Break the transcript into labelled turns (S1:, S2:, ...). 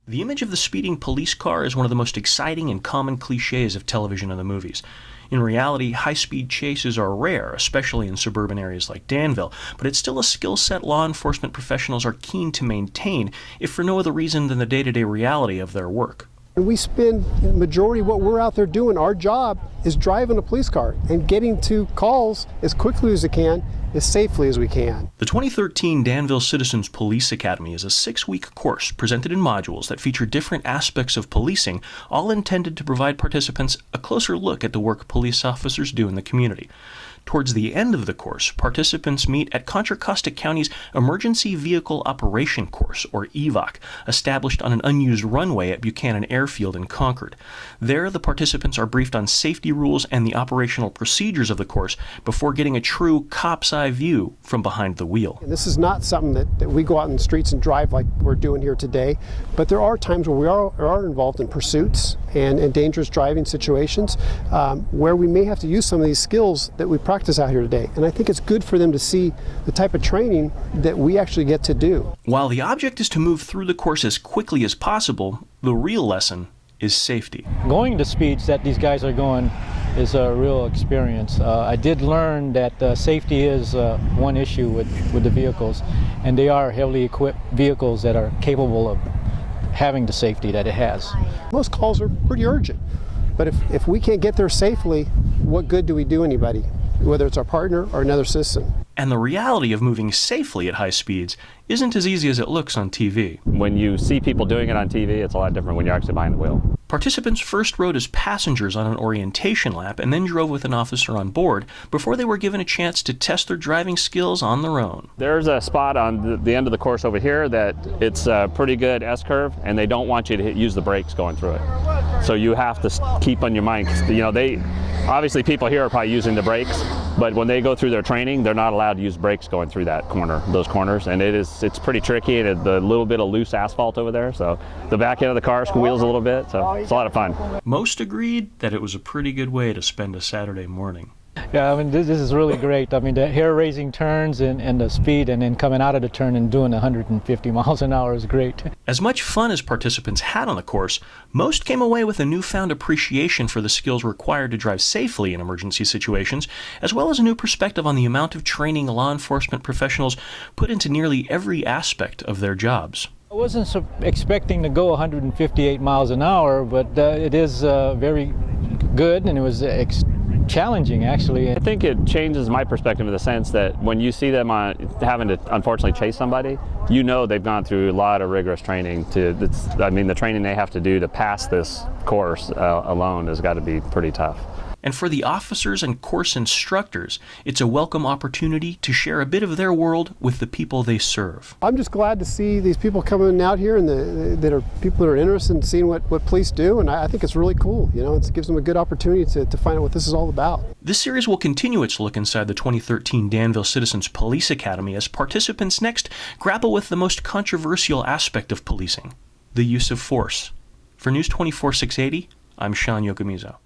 S1: The image of the speeding police car is one of the most exciting and common cliches of television and the movies. In reality, high-speed chases are rare, especially in suburban areas like Danville, but it's still a skill set law enforcement professionals are keen to maintain, if for no other reason than the day-to-day reality of their work.
S2: We spend the majority of what we're out there doing. Our job is driving a police car and getting to calls as quickly as we can, as safely as we can.
S1: The 2013 Danville Citizens Police Academy is a 6-week course presented in modules that feature different aspects of policing, all intended to provide participants a closer look at the work police officers do in the community. Towards the end of the course, participants meet at Contra Costa County's Emergency Vehicle Operation Course, or EVOC, established on an unused runway at Buchanan Airfield in Concord. There, the participants are briefed on safety rules and the operational procedures of the course before getting a true cop's eye view from behind the wheel.
S2: And this is not something that we go out in the streets and drive like we're doing here today, but there are times where we are involved in pursuits and dangerous driving situations where we may have to use some of these skills that we practice out here today. And I think it's good for them to see the type of training that we actually get to do.
S1: While the object is to move through the course as quickly as possible, the real lesson is safety.
S3: Going the speeds that these guys are going is a real experience. I did learn that safety is one issue with the vehicles, and they are heavily equipped vehicles that are capable of having the safety that it has.
S2: Most calls are pretty urgent, but if we can't get there safely, what good do we do anybody, whether it's our partner or another citizen?
S1: And the reality of moving safely at high speeds isn't as easy as it looks on TV.
S4: When you see people doing it on TV, it's a lot different when you're actually behind the wheel.
S1: Participants first rode as passengers on an orientation lap and then drove with an officer on board before they were given a chance to test their driving skills on their own.
S4: There's a spot on the end of the course over here that it's a pretty good S-curve, and they don't want you to use the brakes going through it. So you have to keep on your mind. You know, obviously people here are probably using the brakes, but when they go through their training, they're not allowed to use brakes going through those corners, and it's pretty tricky, and the little bit of loose asphalt over there, so the back end of the car squeals a little bit, so it's a lot of fun.
S1: Most agreed that it was a pretty good way to spend a Saturday morning.
S3: Yeah, I mean, this is really great. I mean, the hair-raising turns and the speed, and then coming out of the turn and doing 150 miles an hour is great.
S1: As much fun as participants had on the course, most came away with a newfound appreciation for the skills required to drive safely in emergency situations, as well as a new perspective on the amount of training law enforcement professionals put into nearly every aspect of their jobs.
S3: I wasn't expecting to go 158 miles an hour, but it is very good, and it was challenging, actually.
S4: I think it changes my perspective in the sense that when you see them having to unfortunately chase somebody, you know they've gone through a lot of rigorous training. The training they have to do to pass this course alone has got to be pretty tough.
S1: And for the officers and course instructors, it's a welcome opportunity to share a bit of their world with the people they serve.
S2: I'm just glad to see these people coming out here and that are people that are interested in seeing what police do, and I think it's really cool. You know, it gives them a good opportunity to find out what this is all about.
S1: This series will continue its look inside the 2013 Danville Citizens Police Academy as participants next grapple with the most controversial aspect of policing, the use of force. For News 24 680, I'm Sean Yokomizo.